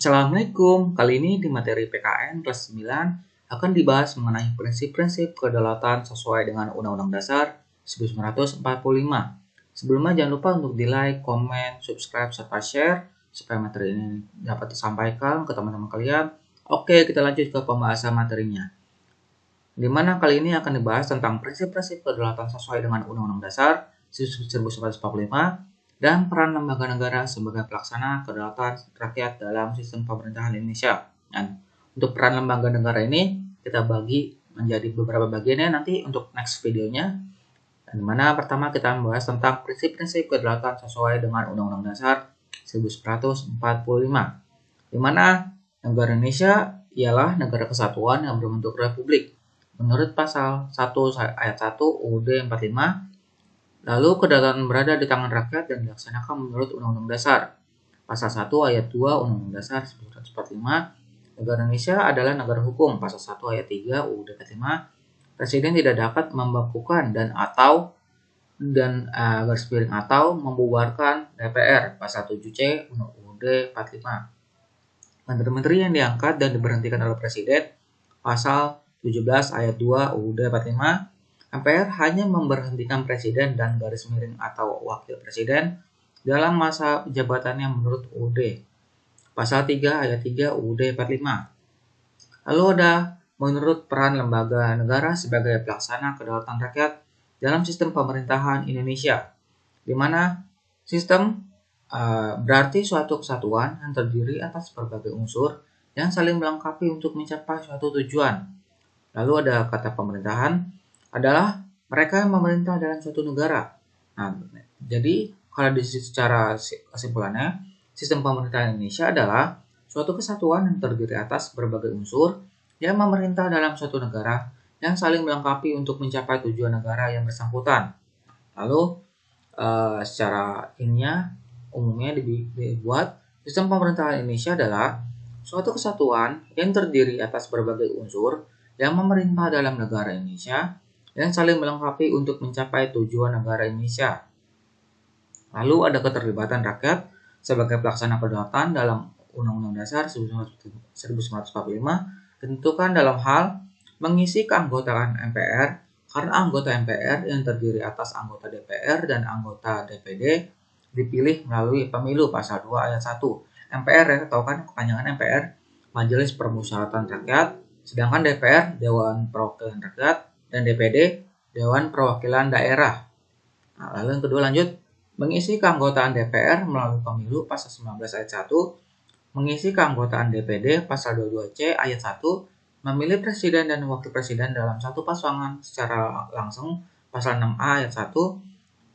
Assalamualaikum, kali ini di materi PKN kelas 9 akan dibahas mengenai prinsip-prinsip kedaulatan sesuai dengan Undang-Undang Dasar 1945. Sebelumnya jangan lupa untuk di like, komen, subscribe, serta share supaya materi ini dapat disampaikan ke teman-teman kalian. Oke, kita lanjut ke pembahasan materinya. Di mana kali ini akan dibahas tentang prinsip-prinsip kedaulatan sesuai dengan Undang-Undang Dasar 1945 dan peran lembaga negara sebagai pelaksana kedaulatan rakyat dalam sistem pemerintahan Indonesia. Dan untuk peran lembaga negara ini kita bagi menjadi beberapa bagiannya nanti untuk next videonya. Dan dimana pertama kita membahas tentang prinsip-prinsip kedaulatan sesuai dengan Undang-Undang Dasar 1945. Di mana negara Indonesia ialah negara kesatuan yang berbentuk republik. Menurut pasal 1 ayat 1 UUD 45, lalu kedaulatan berada di tangan rakyat dan dilaksanakan menurut Undang-Undang Dasar. Pasal 1 ayat 2 Undang-Undang Dasar 1945, negara Indonesia adalah negara hukum. Pasal 1 ayat 3 UUD 45, Presiden tidak dapat membekukan atau membubarkan DPR. Pasal 7C UUD 45. Menteri-menteri yang diangkat dan diberhentikan oleh Presiden. Pasal 17 ayat 2 UUD 45, MPR hanya memberhentikan presiden dan garis miring atau wakil presiden dalam masa jabatannya menurut UUD. Pasal 3 ayat 3 UUD 45. Lalu ada menurut peran lembaga negara sebagai pelaksana kedaulatan rakyat dalam sistem pemerintahan Indonesia, di mana sistem berarti suatu kesatuan yang terdiri atas berbagai unsur yang saling melengkapi untuk mencapai suatu tujuan. Lalu ada kata pemerintahan adalah mereka yang memerintah dalam suatu negara. Nah, jadi kalau secara kesimpulannya, sistem pemerintahan Indonesia adalah suatu kesatuan yang terdiri atas berbagai unsur yang memerintah dalam suatu negara yang saling melengkapi untuk mencapai tujuan negara yang bersangkutan. Lalu secara umumnya dibuat sistem pemerintahan Indonesia adalah suatu kesatuan yang terdiri atas berbagai unsur yang memerintah dalam negara Indonesia yang saling melengkapi untuk mencapai tujuan negara Indonesia. Lalu ada keterlibatan rakyat sebagai pelaksana kedaulatan dalam Undang-Undang Dasar 1945 ditentukan dalam hal mengisi keanggotaan MPR, karena anggota MPR yang terdiri atas anggota DPR dan anggota DPD dipilih melalui pemilu. Pasal 2 ayat 1. MPR ya, tahu kan kepanjangan MPR, Majelis Permusyawaratan Rakyat, sedangkan DPR Dewan Perwakilan Rakyat dan DPD Dewan Perwakilan Daerah. Nah, lalu yang kedua lanjut, mengisi keanggotaan DPR melalui pemilu. Pasal 19 ayat 1. Mengisi keanggotaan DPD. Pasal 22C ayat 1. Memilih presiden dan wakil presiden dalam satu pasangan secara langsung. Pasal 6A ayat 1.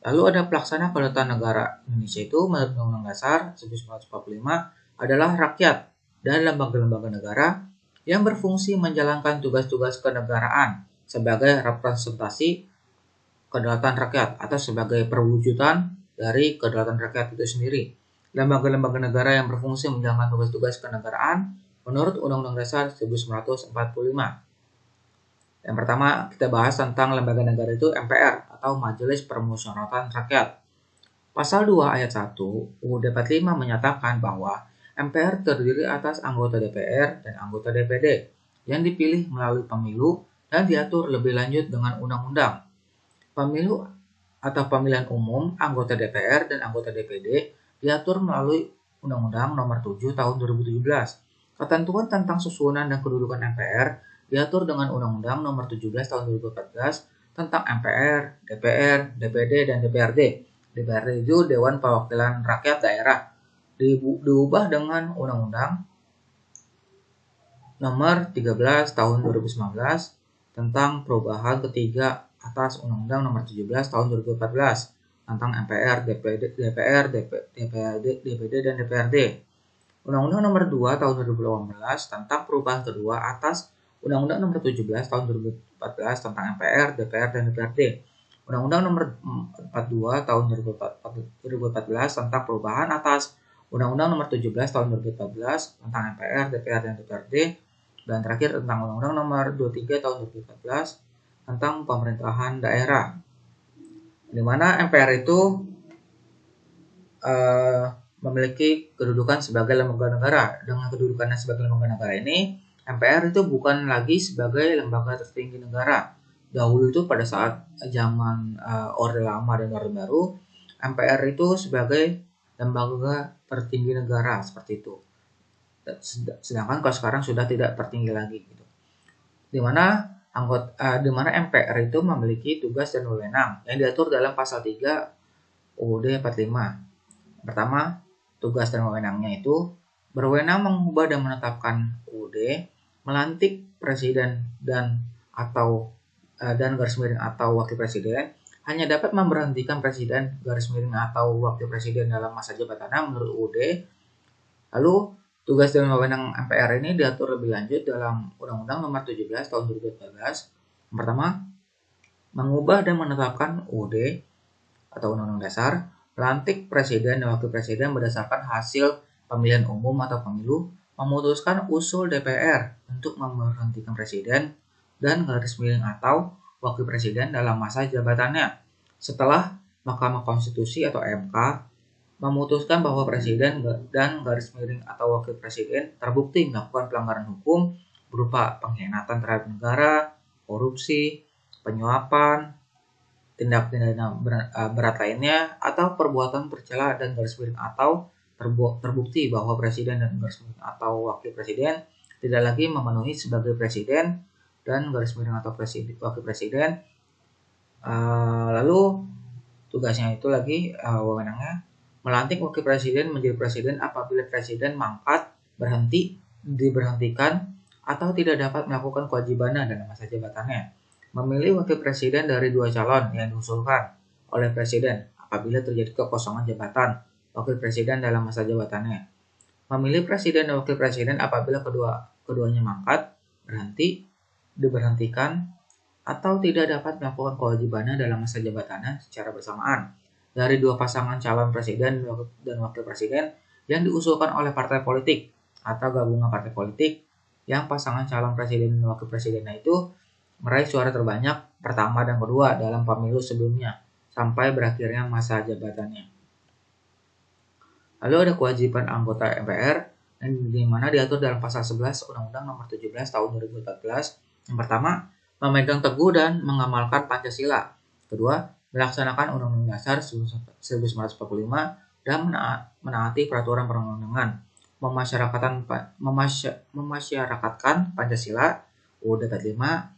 Lalu ada pelaksana kedaulatan negara Indonesia itu menurut Undang-Undang Dasar 1945 adalah rakyat dan lembaga-lembaga negara yang berfungsi menjalankan tugas-tugas kenegaraan sebagai representasi kedaulatan rakyat atau sebagai perwujudan dari kedaulatan rakyat itu sendiri. Lembaga-lembaga negara yang berfungsi menjalankan tugas-tugas kenegaraan menurut Undang-Undang Dasar 1945. Yang pertama kita bahas tentang lembaga negara itu MPR atau Majelis Permusyawaratan Rakyat. Pasal 2 ayat 1 UUD 45 menyatakan bahwa MPR terdiri atas anggota DPR dan anggota DPD yang dipilih melalui pemilu dan diatur lebih lanjut dengan undang-undang. Pemilu atau pemilihan umum anggota DPR dan anggota DPD diatur melalui Undang-Undang Nomor 7 Tahun 2017. Ketentuan tentang susunan dan kedudukan MPR diatur dengan Undang-Undang Nomor 17 Tahun 2014 tentang MPR, DPR, DPD, dan DPRD. DPRD itu Dewan Perwakilan Rakyat Daerah. Diubah dengan Undang-Undang Nomor 13 Tahun 2019 tentang perubahan ketiga atas Undang-Undang Nomor 17 Tahun 2014 tentang MPR, DPR, DPD, dan DPRD. Undang-Undang Nomor 2 Tahun 2018 tentang perubahan kedua atas Undang-Undang Nomor 17 Tahun 2014 tentang MPR, DPR, dan DPRD. Undang-Undang Nomor 42 Tahun 2014 tentang perubahan atas Undang-Undang Nomor 17 Tahun 2014 tentang MPR, DPR, dan DPRD. Dan terakhir tentang Undang-Undang Nomor 23 Tahun 2014 tentang pemerintahan daerah. Di mana MPR itu memiliki kedudukan sebagai lembaga negara. Dengan kedudukannya sebagai lembaga negara ini, MPR itu bukan lagi sebagai lembaga tertinggi negara. Dahulu itu pada saat zaman Orde Lama dan Orde Baru, MPR itu sebagai lembaga tertinggi negara seperti itu. Sedangkan kalau sekarang sudah tidak tertinggi lagi gitu. Di mana MPR itu memiliki tugas dan wewenang yang diatur dalam pasal 3 UUD 45. Pertama, tugas dan wewenangnya itu berwenang mengubah dan menetapkan UUD, melantik presiden dan garis miring atau wakil presiden, hanya dapat memberhentikan presiden garis miring atau wakil presiden dalam masa jabatannya menurut UUD. Lalu tugas dan wewenang MPR ini diatur lebih lanjut dalam Undang-Undang Nomor 17 Tahun 2014. Yang pertama, mengubah dan menetapkan UUD atau Undang-Undang Dasar, melantik presiden dan wakil presiden berdasarkan hasil pemilihan umum atau pemilu, memutuskan usul DPR untuk memberhentikan presiden dan garis miring atau wakil presiden dalam masa jabatannya. Setelah Mahkamah Konstitusi atau MK memutuskan bahwa presiden dan garis miring atau wakil presiden terbukti melakukan pelanggaran hukum berupa pengkhianatan terhadap negara, korupsi, penyuapan, tindak pidana berat lainnya, atau perbuatan tercela dan garis miring atau terbukti bahwa presiden dan garis miring atau wakil presiden tidak lagi memenuhi sebagai presiden dan garis miring atau wakil presiden. Lalu tugasnya itu lagi wewenangnya melantik wakil presiden menjadi presiden apabila presiden mangkat, berhenti, diberhentikan, atau tidak dapat melakukan kewajibannya dalam masa jabatannya. Memilih wakil presiden dari 2 calon yang diusulkan oleh presiden apabila terjadi kekosongan jabatan wakil presiden dalam masa jabatannya. Memilih presiden dan wakil presiden apabila keduanya mangkat, berhenti, diberhentikan, atau tidak dapat melakukan kewajibannya dalam masa jabatannya secara bersamaan dari 2 pasangan calon presiden dan wakil presiden yang diusulkan oleh partai politik atau gabungan partai politik yang pasangan calon presiden dan wakil presidennya itu meraih suara terbanyak pertama dan kedua dalam pemilu sebelumnya sampai berakhirnya masa jabatannya. Lalu ada kewajiban anggota MPR yang dimana diatur dalam pasal 11 Undang-Undang Nomor 17 Tahun 2014. Yang pertama, memegang teguh dan mengamalkan Pancasila. Kedua, melaksanakan Undang-Undang Dasar 1945 dan menaati peraturan perundang-undangan, memasyarakatkan Pancasila, UUD 45,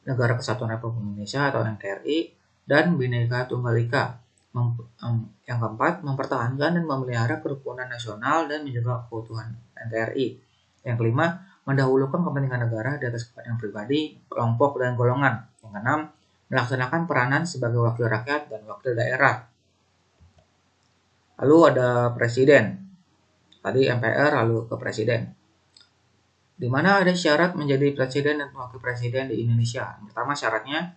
Negara Kesatuan Republik Indonesia atau NKRI, dan Bhinneka Tunggal Ika. Yang keempat, mempertahankan dan memelihara kerukunan nasional dan menjaga keutuhan NKRI. Yang kelima, mendahulukan kepentingan negara di atas kepentingan pribadi, kelompok, dan golongan. Yang keenam, melaksanakan peranan sebagai wakil rakyat dan wakil daerah. Lalu ada presiden. Tadi MPR, lalu ke presiden. Di mana ada syarat menjadi presiden dan wakil presiden di Indonesia. Yang pertama syaratnya,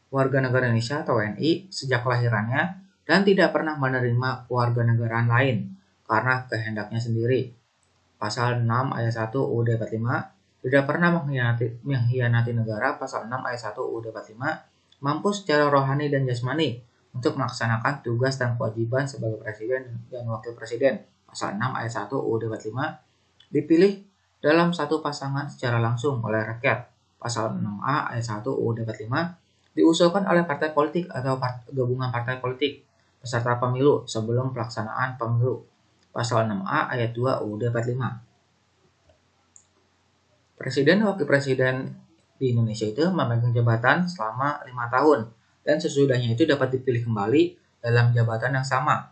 warga negara Indonesia atau WNI sejak kelahirannya dan tidak pernah menerima kewarganegaraan lain karena kehendaknya sendiri. Pasal 6 ayat 1 UUD 45, tidak pernah mengkhianati negara. Pasal 6 ayat 1 UUD 45, mampu secara rohani dan jasmani untuk melaksanakan tugas dan kewajiban sebagai presiden dan wakil presiden. Pasal 6 ayat 1 UUD 45, dipilih dalam satu pasangan secara langsung oleh rakyat. Pasal 6A ayat 1 UUD 45, diusulkan oleh partai politik atau gabungan partai politik peserta pemilu sebelum pelaksanaan pemilu. Pasal 6A ayat 2 UUD 45. Presiden dan wakil presiden di Indonesia itu memegang jabatan selama 5 tahun dan sesudahnya itu dapat dipilih kembali dalam jabatan yang sama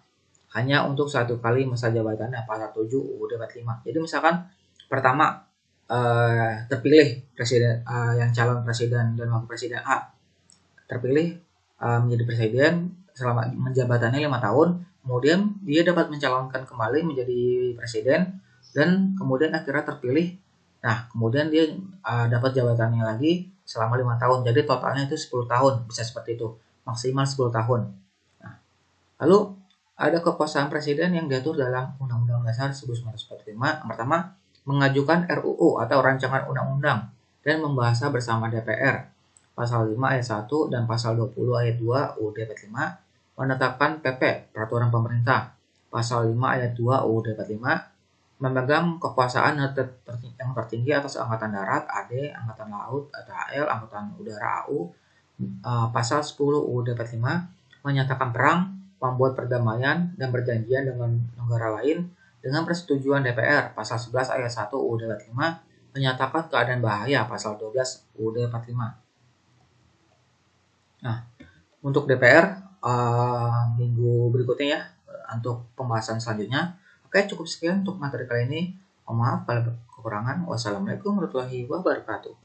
hanya untuk 1 kali masa jabatannya. Pasal 7 UUD 45. Jadi misalkan pertama terpilih presiden yang calon presiden dan wakil presiden A terpilih menjadi presiden selama menjabatannya 5 tahun, kemudian dia dapat mencalonkan kembali menjadi presiden dan kemudian akhirnya terpilih. Nah, kemudian dia dapat jabatannya lagi selama 5 tahun. Jadi totalnya itu 10 tahun, bisa seperti itu. Maksimal 10 tahun. Nah, lalu ada kekuasaan presiden yang diatur dalam Undang-Undang Dasar 1945. Yang pertama, mengajukan RUU atau rancangan undang-undang dan membahasnya bersama DPR. Pasal 5 ayat 1 dan pasal 20 ayat 2 UUD 45 menetapkan PP, peraturan pemerintah. Pasal 5 ayat 2 UUD 45 memegang kekuasaan yang tertinggi atas Angkatan Darat AD, Angkatan Laut atau AL, Angkatan Udara AU. Pasal 10 UUD 45 menyatakan perang, membuat perdamaian, dan berjanjian dengan negara lain dengan persetujuan DPR. Pasal 11 ayat 1 UUD 45 menyatakan keadaan bahaya. Pasal 12 UUD 45. Nah, untuk DPR minggu berikutnya ya, untuk pembahasan selanjutnya. Oke, cukup sekian untuk materi kali ini. Mohon maaf kalau ada kekurangan. Wassalamualaikum warahmatullahi wabarakatuh.